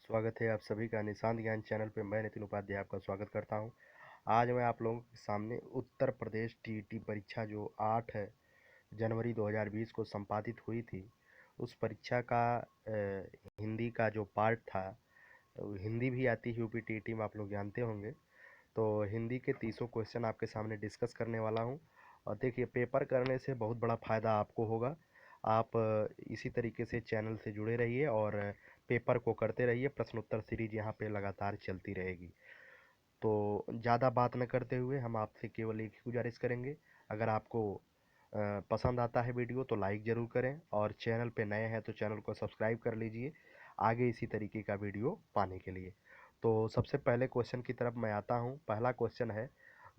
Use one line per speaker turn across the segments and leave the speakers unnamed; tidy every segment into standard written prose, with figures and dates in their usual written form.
स्वागत है आप सभी का निशांत ज्ञान चैनल पे। मैं नितिन उपाध्याय आपका स्वागत करता हूं। आज मैं आप लोगों के सामने उत्तर प्रदेश टीईटी परीक्षा जो 8 जनवरी 2020 को संपादित हुई थी, उस परीक्षा का हिंदी का जो पार्ट था। हिंदी भी आती है यूपी टीईटी में, आप लोग जानते होंगे। तो हिंदी के 30 क्वेश्चन आपके सामने डिस्कस करने वाला हूं। और देखिए, पेपर करने से बहुत बड़ा फ़ायदा आपको होगा। आप इसी तरीके से चैनल से जुड़े रहिए और पेपर को करते रहिए। प्रश्नोत्तर सीरीज यहाँ पे लगातार चलती रहेगी। तो ज़्यादा बात न करते हुए हम आपसे केवल एक ही गुजारिश करेंगे, अगर आपको पसंद आता है वीडियो तो लाइक ज़रूर करें, और चैनल पे नए हैं तो चैनल को सब्सक्राइब कर लीजिए आगे इसी तरीके का वीडियो पाने के लिए। तो सबसे पहले क्वेश्चन की तरफ मैं आता हूँ। पहला क्वेश्चन है,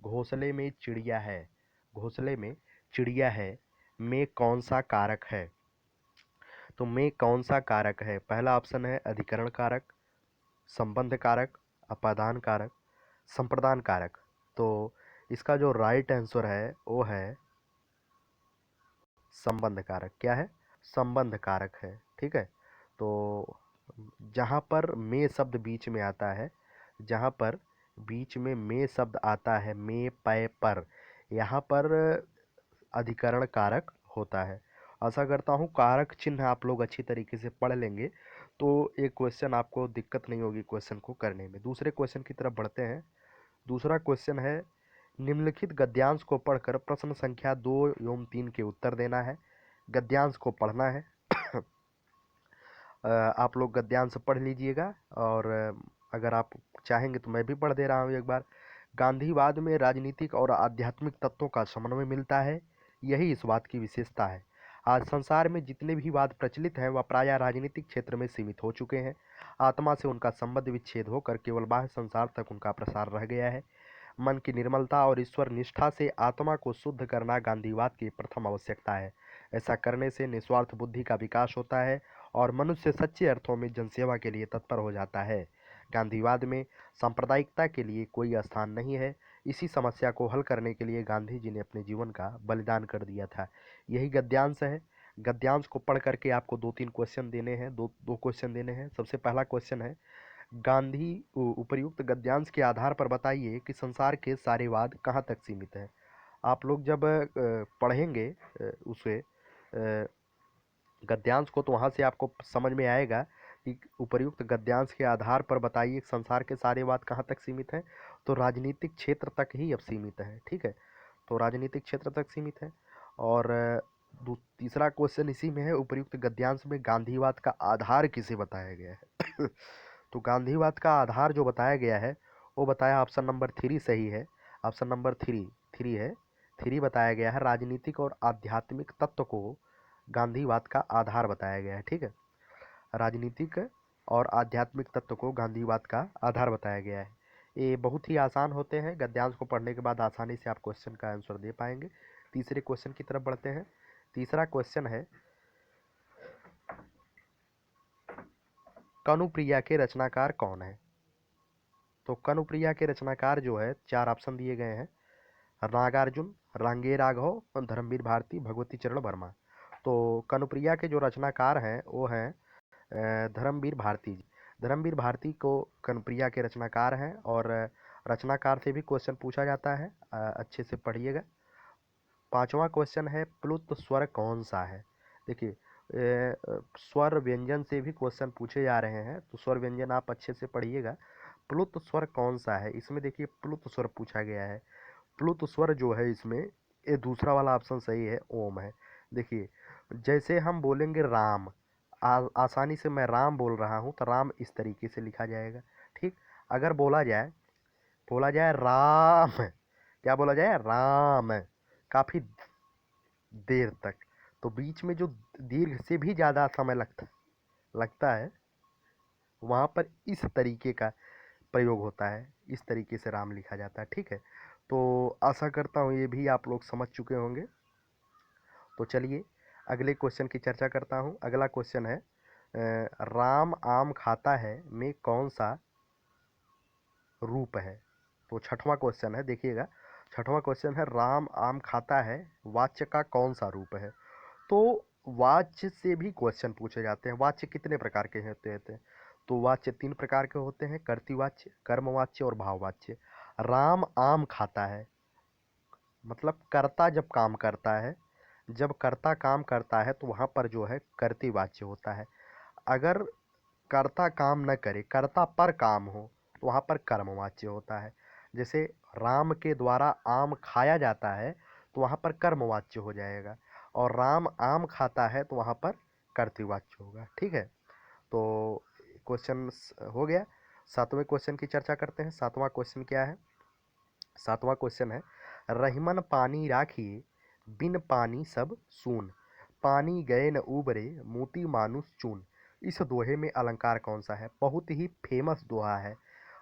घोंसले में चिड़िया है, घोंसले में चिड़िया है में कौन सा कारक है? तो में कौन सा कारक है? पहला ऑप्शन है अधिकरण कारक, संबंध कारक, अपादान कारक, संप्रदान कारक। तो इसका जो राइट आंसर है वो है संबंध कारक। क्या है? संबंध कारक है। ठीक है। तो जहाँ पर में शब्द बीच में आता है, जहाँ पर बीच में शब्द आता है, में पय पर, यहाँ पर अधिकरण कारक होता है। आशा करता हूँ कारक चिन्ह आप लोग अच्छी तरीके से पढ़ लेंगे, तो एक क्वेश्चन आपको दिक्कत नहीं होगी क्वेश्चन को करने में। दूसरे क्वेश्चन की तरफ बढ़ते हैं। दूसरा क्वेश्चन है, निम्नलिखित गद्यांश को पढ़कर प्रश्न संख्या 2 एवं 3 के उत्तर देना है। गद्यांश को पढ़ना है। आप लोग गद्यांश पढ़ लीजिएगा, और अगर आप चाहेंगे तो मैं भी पढ़ दे रहा हूँ एक बार। गांधीवाद में राजनीतिक और आध्यात्मिक तत्वों का समन्वय मिलता है, यही इस बात की विशेषता है। आज संसार में जितने भी वाद प्रचलित हैं वह प्रायः राजनीतिक क्षेत्र में सीमित हो चुके हैं। आत्मा से उनका संबंध विच्छेद होकर केवल बाह्य संसार तक उनका प्रसार रह गया है। मन की निर्मलता और ईश्वर निष्ठा से आत्मा को शुद्ध करना गांधीवाद की प्रथम आवश्यकता है। ऐसा करने से निस्वार्थ बुद्धि का विकास होता है और मनुष्य सच्चे अर्थों में जनसेवा के लिए तत्पर हो जाता है। गांधीवाद में सांप्रदायिकता के लिए कोई स्थान नहीं है। इसी समस्या को हल करने के लिए गांधी जी ने अपने जीवन का बलिदान कर दिया था। यही गद्यांश है। गद्यांश को पढ़ करके आपको दो तीन क्वेश्चन देने हैं, दो क्वेश्चन देने हैं। सबसे पहला क्वेश्चन है, गांधी उपर्युक्त गद्यांश के आधार पर बताइए कि संसार के सारे वाद कहाँ तक सीमित है। आप लोग जब पढ़ेंगे उसे गद्यांश को, तो वहाँ से आपको समझ में आएगा कि उपर्युक्त गद्यांश के आधार पर बताइए संसार के सारे वाद कहाँ तक सीमित हैं। तो राजनीतिक क्षेत्र तक ही अब सीमित है। ठीक है, तो राजनीतिक क्षेत्र तक सीमित है। और तीसरा क्वेश्चन इसी में है, उपर्युक्त गद्यांश में गांधीवाद का आधार किसे बताया गया है? तो गांधीवाद का आधार जो बताया गया है वो बताया ऑप्शन नंबर 3 सही है। ऑप्शन नंबर 3 है, 3 बताया गया है। राजनीतिक और आध्यात्मिक तत्व को गांधीवाद का आधार बताया गया है। ठीक है, राजनीतिक और आध्यात्मिक तत्व को गांधीवाद का आधार बताया गया है। ये बहुत ही आसान होते हैं, गद्यांश को पढ़ने के बाद आसानी से आप क्वेश्चन का आंसर दे पाएंगे। तीसरे क्वेश्चन की तरफ बढ़ते हैं। तीसरा क्वेश्चन है, कनुप्रिया के रचनाकार कौन है? तो कनुप्रिया के रचनाकार जो है, 4 ऑप्शन दिए गए हैं, नागार्जुन, रांगे राघव, धर्मवीर भारती, भगवती चरण वर्मा। तो कनुप्रिया के जो रचनाकार हैं वो हैं धर्मवीर भारती जी। धर्मवीर भारती को कनुप्रिया के रचनाकार हैं, और रचनाकार से भी क्वेश्चन पूछा जाता है, अच्छे से पढ़िएगा। पांचवा क्वेश्चन है, प्लुत स्वर कौन सा है? देखिए, स्वर व्यंजन से भी क्वेश्चन पूछे जा रहे हैं, तो स्वर व्यंजन आप अच्छे से पढ़िएगा। प्लुत स्वर कौन सा है? इसमें देखिए प्लुत स्वर पूछा गया है। प्लुत स्वर जो है इसमें, ये दूसरा वाला ऑप्शन सही है, ओम है। देखिए, जैसे हम बोलेंगे राम, आसानी से मैं राम बोल रहा हूँ तो राम इस तरीके से लिखा जाएगा। ठीक, अगर बोला जाए राम, क्या बोला जाए? राम, काफी देर तक, तो बीच में जो दीर्घ से भी ज़्यादा समय लगता है, वहाँ पर इस तरीके का प्रयोग होता है, इस तरीके से राम लिखा जाता है। ठीक है, तो आशा करता हूँ ये भी आप लोग समझ चुके होंगे। तो चलिए अगले क्वेश्चन की चर्चा करता हूँ। अगला क्वेश्चन है, राम आम खाता है में कौन सा रूप है? तो छठवां क्वेश्चन है, देखिएगा, छठवां क्वेश्चन है, राम आम खाता है वाच्य का कौन सा रूप है? तो वाच्य से भी क्वेश्चन पूछे जाते हैं। वाच्य कितने प्रकार के होते हैं? तो वाच्य 3 प्रकार के होते हैं, कर्तृवाच्य, कर्मवाच्य और भाववाच्य। राम आम खाता है, मतलब कर्ता जब काम करता है, जब कर्ता काम करता है तो वहाँ पर जो है कर्तृवाच्य होता है। अगर कर्ता काम न करे, कर्ता पर काम हो, तो वहाँ पर कर्मवाच्य होता है। जैसे राम के द्वारा आम खाया जाता है तो वहाँ पर कर्मवाच्य हो जाएगा, और राम आम खाता है तो वहाँ पर कर्तृवाच्य होगा। ठीक है, तो क्वेश्चन हो गया। 7वें क्वेश्चन की चर्चा करते हैं। 7वां क्वेश्चन क्या है? 7वां क्वेश्चन है, रहीमन पानी राखिए, बिन पानी सब सून, पानी गए न उबरे, मोती मानुष चून। इस दोहे में अलंकार कौन सा है? बहुत ही फेमस दोहा है,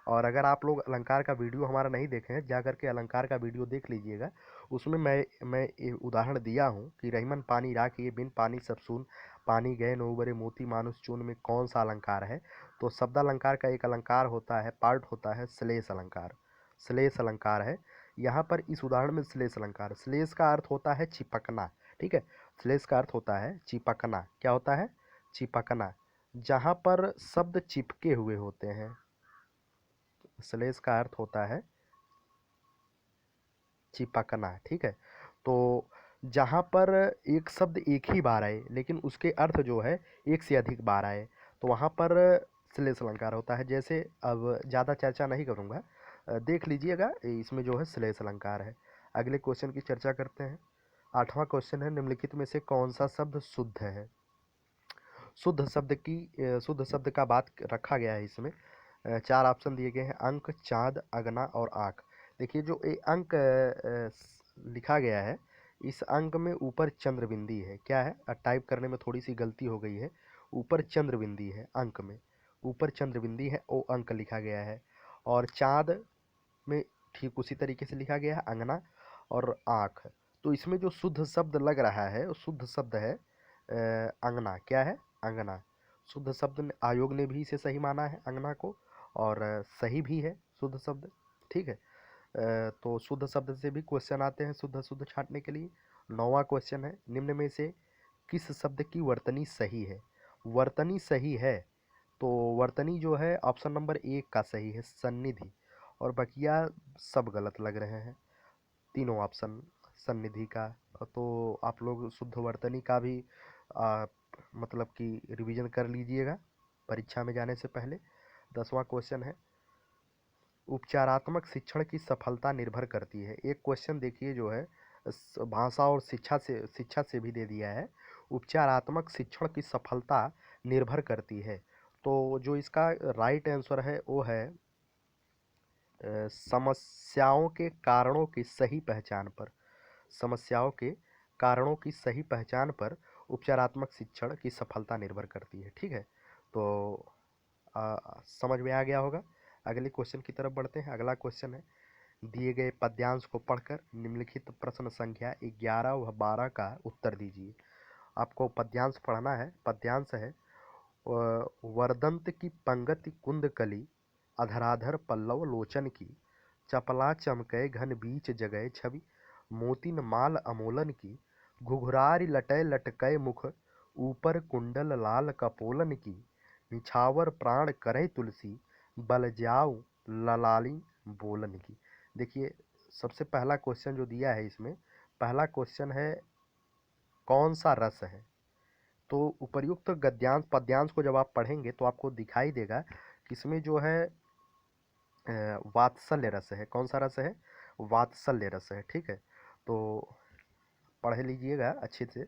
और अगर आप लोग अलंकार का वीडियो हमारा नहीं देखे हैं, जा करके अलंकार का वीडियो देख लीजिएगा। उसमें मैं ये उदाहरण दिया हूँ कि रहीमन पानी राखिए, बिन पानी सब सून, पानी गए न उबरे, मोती मानुष चून में कौन सा अलंकार है? तो शब्दालंकार का एक अलंकार होता है, पार्ट होता है श्लेष अलंकार। श्लेष अलंकार है यहाँ पर। इस उदाहरण में श्लेष अलंकार, श्लेष का अर्थ होता है चिपकना। ठीक है, श्लेष का अर्थ होता है चिपकना। क्या होता है? चिपकना, जहाँ पर शब्द चिपके हुए होते हैं। श्लेष का अर्थ होता है चिपकना। ठीक है, तो जहाँ पर एक शब्द एक ही बार आए लेकिन उसके अर्थ जो है एक से अधिक बार आए, तो वहाँ पर श्लेष अलंकार होता है। जैसे अब ज़्यादा चर्चा नहीं करूँगा, देख लीजिएगा, इसमें जो है श्लेष अलंकार है। अगले क्वेश्चन की चर्चा करते हैं। 8वां क्वेश्चन है, निम्नलिखित में से कौन सा शब्द शुद्ध है? शुद्ध शब्द का बात रखा गया है इसमें। 4 ऑप्शन दिए गए हैं, अंक, चाँद, अगना और आँख। देखिए जो ये अंक लिखा गया है, इस अंक में ऊपर चंद्र बिंदी है। क्या है? टाइप करने में थोड़ी सी गलती हो गई है, ऊपर चंद्र बिंदी है अंक में, ऊपर चंद्र बिंदी है, वो अंक लिखा गया है। और चाँद में ठीक उसी तरीके से लिखा गया है, अंगना और आँख। तो इसमें जो शुद्ध शब्द लग रहा है वो शुद्ध शब्द है अंगना। क्या है? अंगना। शुद्ध शब्द आयोग ने भी इसे सही माना है अंगना को, और सही भी है शुद्ध शब्द। ठीक है, तो शुद्ध शब्द से भी क्वेश्चन आते हैं शुद्ध शुद्ध छांटने के लिए। 9वां क्वेश्चन है, निम्न में से किस शब्द की वर्तनी सही है? वर्तनी सही है तो वर्तनी जो है ऑप्शन नंबर 1 का सही है, सन्निधि, और बकिया सब गलत लग रहे हैं, तीनों ऑप्शन सन्निधि का। तो आप लोग शुद्ध वर्तनी का भी आ, मतलब कि रिवीजन कर लीजिएगा परीक्षा में जाने से पहले। 10वां क्वेश्चन है, उपचारात्मक शिक्षण की सफलता निर्भर करती है। एक क्वेश्चन देखिए जो है भाषा और शिक्षा से भी दे दिया है, उपचारात्मक शिक्षण की सफलता निर्भर करती है। तो जो इसका राइट आंसर है वो है समस्याओं के कारणों की सही पहचान पर। समस्याओं के कारणों की सही पहचान पर उपचारात्मक शिक्षण की सफलता निर्भर करती है। ठीक है, तो समझ में आ गया होगा। अगले क्वेश्चन की तरफ बढ़ते हैं। अगला क्वेश्चन है, दिए गए पद्यांश को पढ़कर निम्नलिखित प्रश्न संख्या 11 व 12 का उत्तर दीजिए। आपको पद्यांश पढ़ना है। पद्यांश है, वर्दंत की पंगति कुंद कली, अधराधर पल्लव लोचन की, चपला चमकै घन बीच जगै छवि, मोतिन माल अमोलन की, घुघरारी लटै लटकै मुख, ऊपर कुंडल लाल कपोलन की, निछावर प्राण करे तुलसी, बल जाऊ ललाली बोलन की। देखिए सबसे पहला क्वेश्चन जो दिया है इसमें, पहला क्वेश्चन है कौन सा रस है? तो उपर्युक्त गद्यांश पद्यांश को जब आप पढ़ेंगे तो आपको दिखाई देगा कि इसमें जो है वात्सल्य रस है। कौन सा रस है? वात्सल्य रस है। ठीक है, तो पढ़ लीजिएगा अच्छे से,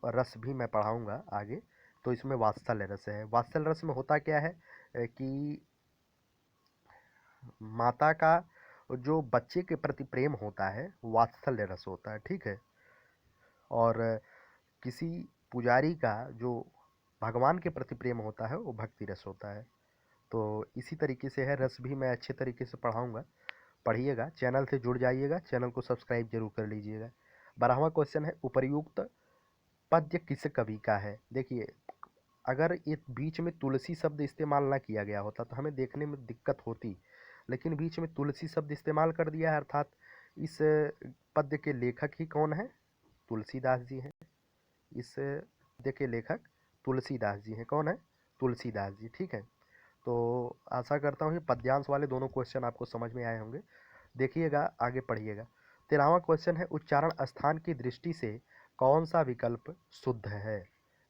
रस भी मैं पढ़ाऊंगा आगे। तो इसमें वात्सल्य रस है। वात्सल्य रस में होता क्या है कि माता का जो बच्चे के प्रति प्रेम होता है वात्सल्य रस होता है। ठीक है, और किसी पुजारी का जो भगवान के प्रति प्रेम होता है वो भक्ति रस होता है। तो इसी तरीके से है, रस भी मैं अच्छे तरीके से पढ़ाऊंगा, पढ़िएगा, चैनल से जुड़ जाइएगा, चैनल को सब्सक्राइब जरूर कर लीजिएगा। 12वां क्वेश्चन है, उपर्युक्त पद्य किस कवि का है? देखिए अगर ये बीच में तुलसी शब्द इस्तेमाल ना किया गया होता तो हमें देखने में दिक्कत होती, लेकिन बीच में तुलसी शब्द इस्तेमाल कर दिया है, अर्थात इस पद्य के लेखक ही कौन है? तुलसीदास जी हैं। इस पद्य के लेखक तुलसीदास जी हैं। कौन है? तुलसीदास जी। ठीक है, तो आशा करता हूँ ये पद्यांश वाले दोनों क्वेश्चन आपको समझ में आए होंगे। देखिएगा, आगे पढ़िएगा। 13वां क्वेश्चन है, उच्चारण स्थान की दृष्टि से कौन सा विकल्प शुद्ध है।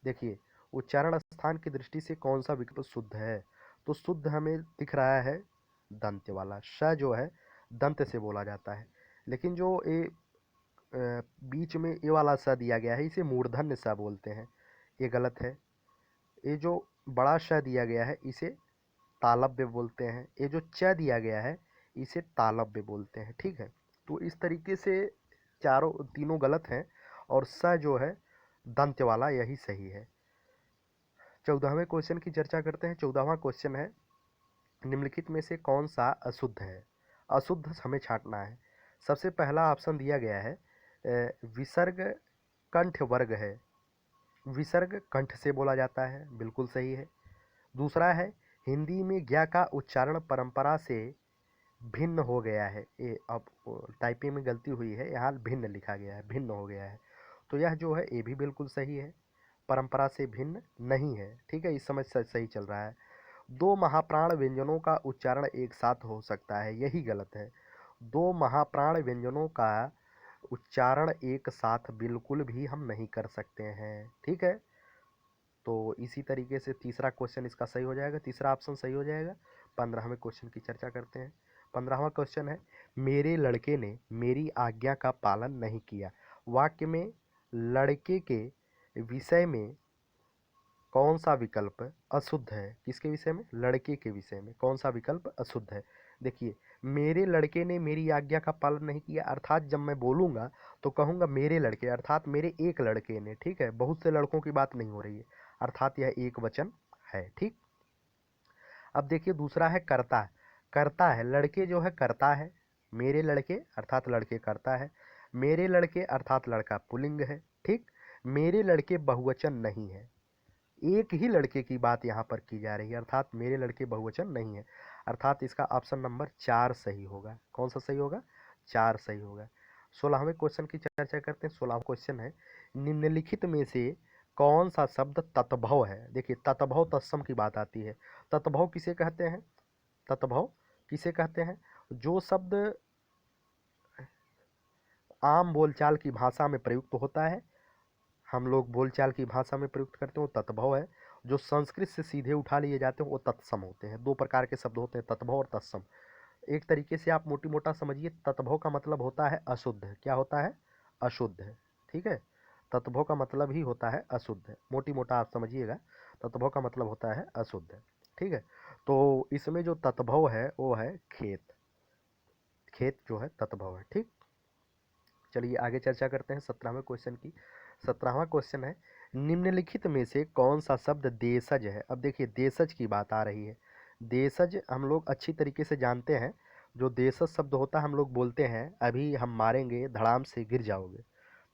देखिए, उच्चारण स्थान की दृष्टि से कौन सा विकल्प शुद्ध है, तो शुद्ध हमें दिख रहा है दंत वाला। श जो है दंत से बोला जाता है, लेकिन जो ए बीच में ये वाला स दिया गया है इसे मूर्धन्य स बोलते हैं, ये गलत है। ये जो बड़ा श दिया गया है इसे तालव्य बोलते हैं। ये जो च दिया गया है इसे तालव्य बोलते हैं। ठीक है, तो इस तरीके से तीनों गलत हैं और स जो है दंत्य वाला यही सही है। 14वें क्वेश्चन की चर्चा करते हैं। 14वां क्वेश्चन है, निम्नलिखित में से कौन सा अशुद्ध है। अशुद्ध हमें छांटना है। सबसे पहला ऑप्शन दिया गया है विसर्ग कंठ वर्ग है। विसर्ग कंठ से बोला जाता है, बिल्कुल सही है। दूसरा है, हिंदी में ज्ञ का उच्चारण परंपरा से भिन्न हो गया है। ये अब टाइपिंग में गलती हुई है, यहाँ भिन्न लिखा गया है, भिन्न हो गया है। तो यह जो है ये भी बिल्कुल सही है, परंपरा से भिन्न नहीं है। ठीक है, इस समय सही चल रहा है। दो महाप्राण व्यंजनों का उच्चारण एक साथ हो सकता है, यही गलत है। दो महाप्राण व्यंजनों का उच्चारण एक साथ बिल्कुल भी हम नहीं कर सकते हैं। ठीक है, तो इसी तरीके से तीसरा क्वेश्चन इसका सही हो जाएगा, तीसरा ऑप्शन सही हो जाएगा। 15वें क्वेश्चन की चर्चा करते हैं। 15वां क्वेश्चन है, मेरे लड़के ने मेरी आज्ञा का पालन नहीं किया। वाक्य में लड़के के विषय में कौन सा विकल्प अशुद्ध है। किसके विषय में, लड़के के विषय में कौन सा विकल्प अशुद्ध है। देखिए, मेरे लड़के ने मेरी आज्ञा का पालन नहीं किया, अर्थात जब मैं बोलूँगा तो कहूँगा मेरे लड़के, अर्थात मेरे एक लड़के ने। ठीक है, बहुत से लड़कों की बात नहीं हो रही है, अर्थात यह एक वचन है। ठीक, अब देखिए दूसरा है कर्ता। कर्ता है, लड़के जो है कर्ता है, मेरे लड़के अर्थात लड़के कर्ता है, मेरे लड़के अर्थात लड़का पुल्लिंग है। ठीक, मेरे लड़के बहुवचन नहीं है, एक ही लड़के की बात यहाँ पर की जा रही है, अर्थात मेरे लड़के बहुवचन नहीं है, अर्थात इसका ऑप्शन नंबर 4 सही होगा। कौन सा सही होगा, 4 सही होगा। 16वें क्वेश्चन की चर्चा करते हैं। 16वां क्वेश्चन है, निम्नलिखित में से कौन सा शब्द तत्भव है। देखिए, तत्भव तत्सम की बात आती है। तत्भव किसे कहते हैं, तत्भव किसे कहते हैं, जो शब्द आम बोलचाल की भाषा में प्रयुक्त होता है, हम लोग बोलचाल की भाषा में प्रयुक्त करते हैं वो तत्भव है। जो संस्कृत से सीधे उठा लिए जाते हैं वो तत्सम होते हैं। दो प्रकार के शब्द होते हैं, तत्भव और तत्सम। एक तरीके से आप मोटी मोटा समझिए, तत्भव का मतलब होता है अशुद्ध। क्या होता है, अशुद्ध। ठीक है, तत्भव का मतलब ही होता है अशुद्ध, मोटी मोटा आप समझिएगा, तत्भव का मतलब होता है अशुद्ध। ठीक है, तो इसमें जो तत्भव है वो है खेत, खेत जो है तत्भव है। ठीक, चलिए आगे चर्चा करते हैं 17वें क्वेश्चन की। 17वां क्वेश्चन है, निम्नलिखित में से कौन सा शब्द देशज है। अब देखिए, देशज की बात आ रही है। देशज हम लोग अच्छी तरीके से जानते हैं। जो देशज शब्द होता है, हम लोग बोलते हैं अभी हम मारेंगे धड़ाम से गिर जाओगे,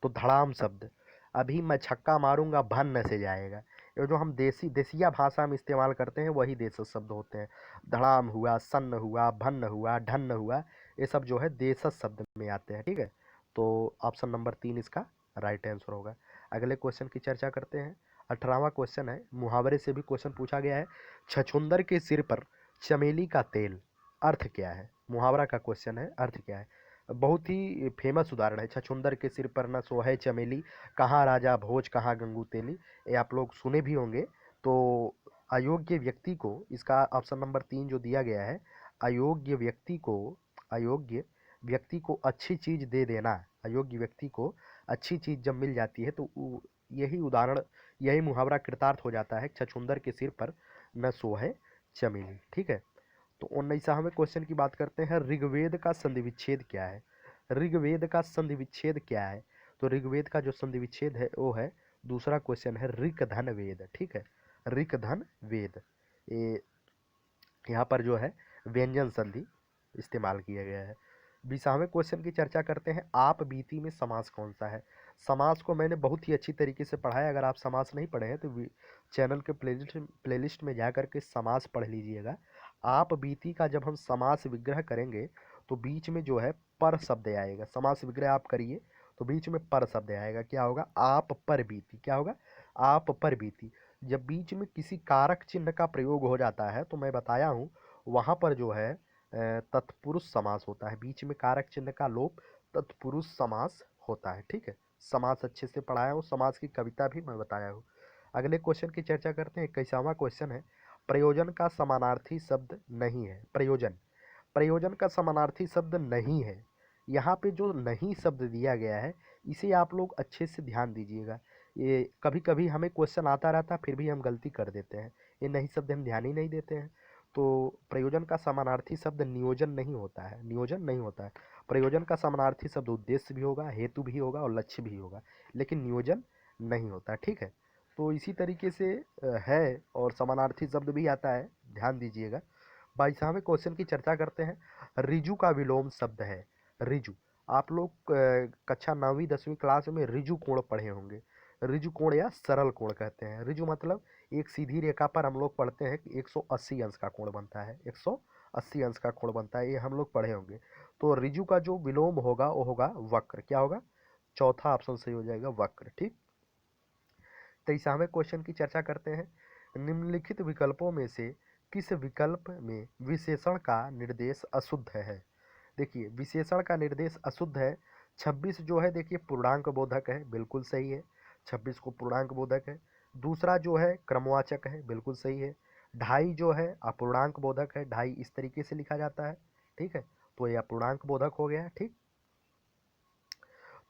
तो धड़ाम शब्द, अभी मैं छक्का मारूंगा भन्न से जाएगा। ये जो हम देसिया भाषा में इस्तेमाल करते हैं वही देशज शब्द होते हैं। धड़ाम हुआ, सन्न हुआ, भन्न हुआ, ढन्न हुआ, ये सब जो है देशज शब्द में आते हैं। ठीक है, तो ऑप्शन नंबर 3 इसका राइट आंसर होगा। अगले क्वेश्चन की चर्चा करते हैं। 18वां क्वेश्चन है, मुहावरे से भी क्वेश्चन पूछा गया है। छछूंदर के सिर पर चमेली का तेल, अर्थ क्या है। मुहावरा का क्वेश्चन है, अर्थ क्या है। बहुत ही फेमस उदाहरण है, छछूंदर के सिर पर न सोहे चमेली, कहाँ राजा भोज कहाँ गंगू तेली। ये आप लोग सुने भी होंगे। तो अयोग्य व्यक्ति को, इसका ऑप्शन नंबर 3 जो दिया गया है, अयोग्य व्यक्ति को, अयोग्य व्यक्ति को अच्छी चीज़ दे देना, अयोग्य व्यक्ति को अच्छी चीज़ जब मिल जाती है तो यही उदाहरण, यही मुहावरा कृतार्थ हो जाता है, छछूंदर के सिर पर न सोहे चमेली। ठीक है, तो 19वें क्वेश्चन की बात करते हैं। ऋग्वेद का संधि विच्छेद क्या है। ऋग्वेद का संधि विच्छेद क्या है, तो ऋग्वेद का जो संधि विच्छेद है वो है, दूसरा क्वेश्चन है ऋक धन वेद। ठीक है, ऋक धन वेद, ये यहाँ पर जो है व्यंजन संधि इस्तेमाल किया गया है। 20वें क्वेश्चन की चर्चा करते हैं। आप बीती में समास कौन सा है। समास को मैंने बहुत ही अच्छी तरीके से पढ़ा है, अगर आप समास नहीं पढ़े हैं तो चैनल के प्लेलिस्ट में जा कर के समास पढ़ लीजिएगा। आप बीती का जब हम समास विग्रह करेंगे तो बीच में जो है पर शब्द आएगा। समास विग्रह आप करिए तो बीच में पर शब्द आएगा, क्या होगा, आप पर बीती। क्या होगा, आप पर बीती। जब बीच में किसी कारक चिन्ह का प्रयोग हो जाता है तो मैं बताया हूँ वहाँ पर जो है तत्पुरुष समास होता है। बीच में कारक चिन्ह का लोप तत्पुरुष समास होता है। ठीक है, समास अच्छे से पढ़ाया हूँ, समास की कविता भी मैं बताया हूँ। अगले क्वेश्चन की चर्चा करते हैं। 21वां क्वेश्चन है, प्रयोजन का समानार्थी शब्द नहीं है। प्रयोजन, प्रयोजन का समानार्थी शब्द नहीं है। यहाँ पे जो नहीं शब्द दिया गया है इसे आप लोग अच्छे से ध्यान दीजिएगा। ये कभी कभी हमें क्वेश्चन आता रहता है फिर भी हम गलती कर देते हैं, ये नहीं शब्द हम ध्यान ही नहीं देते हैं। तो प्रयोजन का समानार्थी शब्द नियोजन नहीं होता है, नियोजन नहीं होता है। प्रयोजन का समानार्थी शब्द उद्देश्य भी होगा, हेतु भी होगा और लक्ष्य भी होगा, लेकिन नियोजन नहीं होता। ठीक है, तो इसी तरीके से है और समानार्थी शब्द भी आता है, ध्यान दीजिएगा। 22वें क्वेश्चन की चर्चा करते हैं। रिजु का विलोम शब्द है। रिजु, आप लोग कक्षा 9वीं 10वीं क्लास में रिजु कोण पढ़े होंगे। रिजु कोण या सरल कोण कहते हैं। रिजु मतलब एक सीधी रेखा पर हम लोग पढ़ते हैं कि 180 अंश का कोण बनता है, 180 अंश का कोण बनता है, ये हम लोग पढ़े होंगे। तो रिजु का जो विलोम होगा वो होगा वक्र। क्या होगा? चौथा ऑप्शन सही हो जाएगा, वक्र। ठीक, 23वें क्वेश्चन की चर्चा करते हैं। निम्नलिखित विकल्पों में से किस विकल्प में विशेषण का निर्देश अशुद्ध है? देखिए, विशेषण का निर्देश अशुद्ध है। 26 जो है देखिए पूर्णांक बोधक है, बिल्कुल सही है। 26 को पूर्णांक बोधक है। दूसरा जो है क्रमवाचक है, बिल्कुल सही है। 2.5 जो है अपूर्णांक बोधक है, 2.5 इस तरीके से लिखा जाता है। ठीक है, तो यह अपूर्णांक बोधक हो गया। ठीक,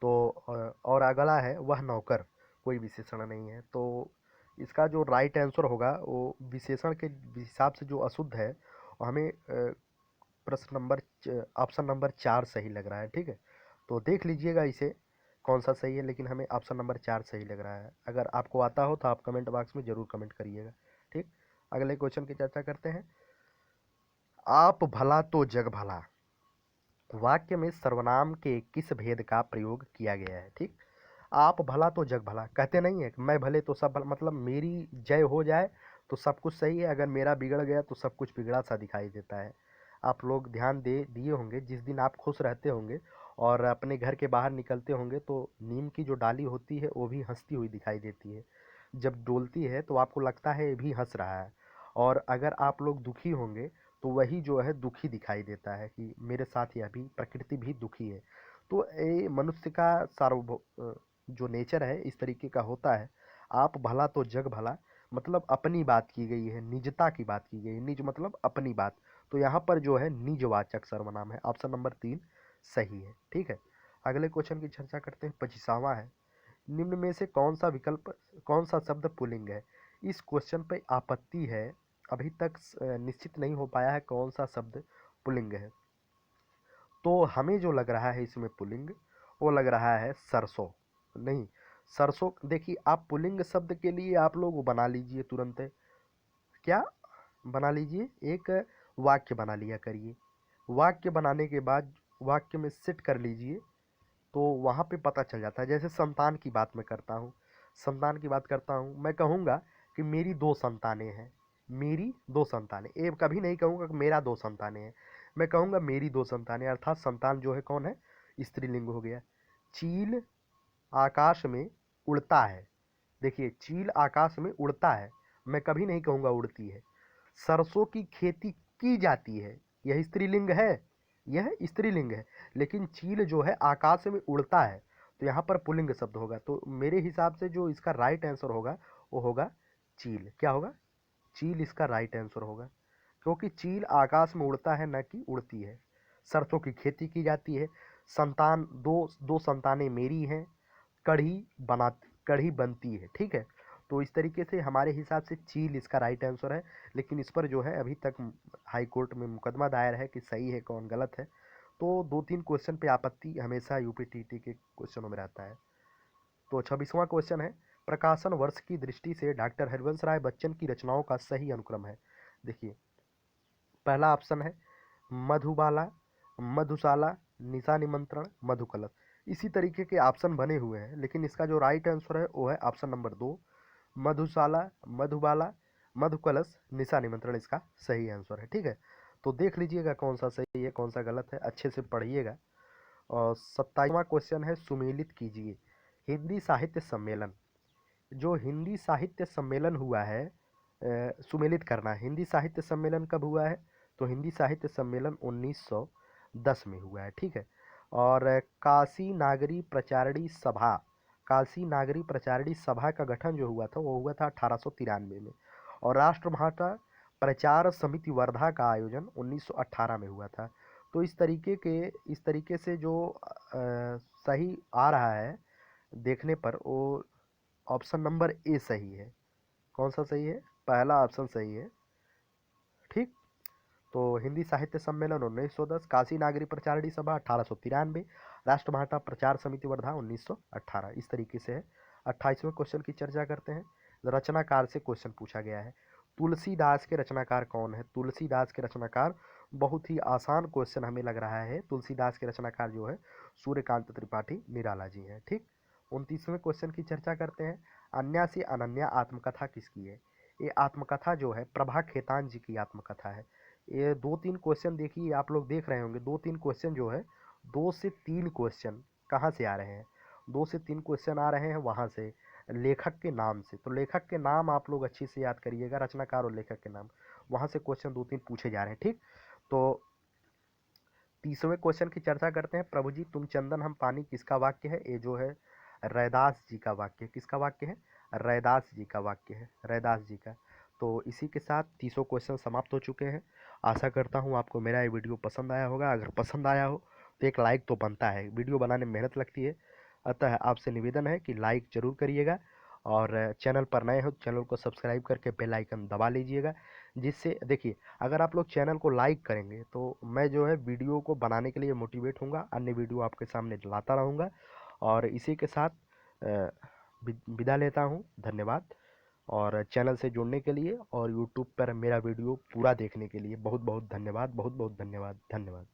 तो और अगला है वह नौकर, कोई विशेषण नहीं है। तो इसका जो राइट आंसर होगा वो विशेषण के हिसाब से जो अशुद्ध है वो हमें प्रश्न नंबर ऑप्शन नंबर 4 सही लग रहा है। ठीक है, तो देख लीजिएगा इसे कौन सा सही है, लेकिन हमें ऑप्शन नंबर 4 सही लग रहा है। अगर आपको आता हो तो आप कमेंट बॉक्स में जरूर कमेंट करिएगा। ठीक, अगले क्वेश्चन की चर्चा करते हैं। आप भला तो जग भला, वाक्य में सर्वनाम के किस भेद का प्रयोग किया गया है? ठीक, आप भला तो जग भला कहते नहीं है कि मैं भले तो सब भला, मतलब मेरी जय हो जाए तो सब कुछ सही है, अगर मेरा बिगड़ गया तो सब कुछ बिगड़ा सा दिखाई देता है। आप लोग ध्यान दे दिए होंगे, जिस दिन आप खुश रहते होंगे और अपने घर के बाहर निकलते होंगे तो नीम की जो डाली होती है वो भी हंसती हुई दिखाई देती है। जब डोलती है तो आपको लगता है ये भी हंस रहा है। और अगर आप लोग दुखी होंगे तो वही जो है दुखी दिखाई देता है कि मेरे साथ यह भी प्रकृति भी दुखी है। तो ये मनुष्य का जो नेचर है इस तरीके का होता है। आप भला तो जग भला मतलब अपनी बात की गई है, निजता की बात की गई है। निज मतलब अपनी बात, तो यहाँ पर जो है निजवाचक सर्वनाम है। ऑप्शन नंबर 3 सही है। ठीक है, अगले क्वेश्चन की चर्चा करते हैं। 25वां है, निम्न में से कौन सा शब्द पुल्लिंग है? इस क्वेश्चन पे आपत्ति है, अभी तक निश्चित नहीं हो पाया है कौन सा शब्द पुल्लिंग है। तो हमें जो लग रहा है इसमें पुल्लिंग, वो लग रहा है सरसों। नहीं, सरसों देखिए, आप पुल्लिंग शब्द के लिए आप लोग वो बना लीजिए तुरंत। क्या बना लीजिए? एक वाक्य बना लिया करिए। वाक्य बनाने के बाद वाक्य में सेट कर लीजिए तो वहाँ पे पता चल जाता है। जैसे संतान की बात मैं करता हूँ, संतान की बात करता हूँ, मैं कहूँगा कि मेरी 2 संतानें हैं। मेरी 2 संतानें, ये कभी नहीं कहूँगा कि मेरा 2 संतानें हैं, मैं कहूँगा मेरी 2 संतानें, अर्थात संतान जो है कौन है? स्त्रीलिंग हो गया। चील आकाश में उड़ता है। देखिए, चील आकाश में उड़ता है, मैं कभी नहीं कहूँगा उड़ती है। सरसों की खेती की जाती है, यह स्त्रीलिंग है, यह स्त्रीलिंग है। लेकिन चील जो है आकाश में उड़ता है, तो यहाँ पर पुल्लिंग शब्द होगा। तो मेरे हिसाब से जो इसका राइट आंसर होगा वो होगा चील। क्या होगा? चील इसका राइट आंसर होगा, क्योंकि चील आकाश में उड़ता है न कि उड़ती है। सरसों की खेती की जाती है। संतान दो दो संतानें मेरी हैं। कढ़ी बनती है। ठीक है, तो इस तरीके से हमारे हिसाब से चील इसका राइट आंसर है। लेकिन इस पर जो है अभी तक हाई कोर्ट में मुकदमा दायर है कि सही है कौन गलत है। तो 2-3 क्वेश्चन पे आपत्ति हमेशा यूपीटीटी के क्वेश्चनों में रहता है। तो 26वां क्वेश्चन है, प्रकाशन वर्ष की दृष्टि से डॉक्टर हरिवंश राय बच्चन की रचनाओं का सही अनुक्रम है। देखिए, पहला ऑप्शन है मधुबाला, मधुशाला, निशा निमंत्रण, मधुकलश। इसी तरीके के ऑप्शन बने हुए हैं, लेकिन इसका जो राइट आंसर है वो है ऑप्शन नंबर 2, मधुशाला, मधुबाला, मधुकलश, निशा निमंत्रण इसका सही आंसर है। ठीक है, तो देख लीजिएगा कौन सा सही है कौन सा गलत है, अच्छे से पढ़िएगा। और 27वां क्वेश्चन है, सुमेलित कीजिए। हिंदी साहित्य सम्मेलन जो हिंदी साहित्य सम्मेलन हुआ है, सुमेलित करना, हिंदी साहित्य सम्मेलन कब हुआ है? तो हिंदी साहित्य सम्मेलन 1910 में हुआ है, ठीक है। और काशी नागरी प्रचारणी सभा, काशी नागरी प्रचारणी सभा का गठन जो हुआ था वो हुआ था 1893 में। और राष्ट्रभाषा प्रचार समिति वर्धा का आयोजन 1918 में हुआ था। तो इस तरीके से जो सही आ रहा है देखने पर, वो ऑप्शन नंबर ए सही है। कौन सा सही है? पहला ऑप्शन सही है, ठीक। तो हिंदी साहित्य सम्मेलन 1910, काशी नागरी प्रचारणी सभा 1893, राष्ट्रभाषा प्रचार समिति वर्धा 1918, इस तरीके से है। 28वें क्वेश्चन की चर्चा करते हैं। रचनाकार से क्वेश्चन पूछा गया है, तुलसीदास के रचनाकार कौन है? तुलसीदास के रचनाकार, बहुत ही आसान क्वेश्चन हमें लग रहा है। तुलसीदास के रचनाकार जो है सूर्यकांत त्रिपाठी निराला जी हैं, ठीक। 29वें क्वेश्चन की चर्चा करते हैं। अन्या से अनन्या आत्मकथा किसकी है? ये आत्मकथा जो है प्रभा खेतान जी की आत्मकथा है। ये 2-3 क्वेश्चन देखिए, आप लोग देख रहे होंगे 2-3 क्वेश्चन जो है, 2 से 3 क्वेश्चन कहाँ से आ रहे हैं? 2 से 3 क्वेश्चन आ रहे हैं वहाँ से, लेखक के नाम से। तो लेखक के नाम आप लोग अच्छे से याद करिएगा, रचनाकार और लेखक के नाम, वहाँ से क्वेश्चन 2-3 पूछे जा रहे हैं, ठीक। तो 30वें क्वेश्चन की चर्चा करते हैं। प्रभु जी तुम चंदन हम पानी किसका वाक्य है? ये जो है रैदास जी का वाक्य है। किसका वाक्य है? रैदास जी का वाक्य है, रैदास जी का। तो इसी के साथ 30 क्वेश्चन समाप्त हो चुके हैं। आशा करता हूँ आपको मेरा ये वीडियो पसंद आया होगा। अगर पसंद आया हो तो एक लाइक तो बनता है, वीडियो बनाने में मेहनत लगती है, अतः आपसे निवेदन है कि लाइक ज़रूर करिएगा। और चैनल पर नए हो तो चैनल को सब्सक्राइब करके बेल आइकन दबा लीजिएगा, जिससे देखिए अगर आप लोग चैनल को लाइक करेंगे तो मैं जो है वीडियो को बनाने के लिए मोटिवेट होऊंगा, अन्य वीडियो आपके सामने लाता रहूँगा। और इसी के साथ विदा लेता हूँ, धन्यवाद। और चैनल से जुड़ने के लिए और यूट्यूब पर मेरा वीडियो पूरा देखने के लिए बहुत बहुत धन्यवाद, बहुत बहुत धन्यवाद, धन्यवाद।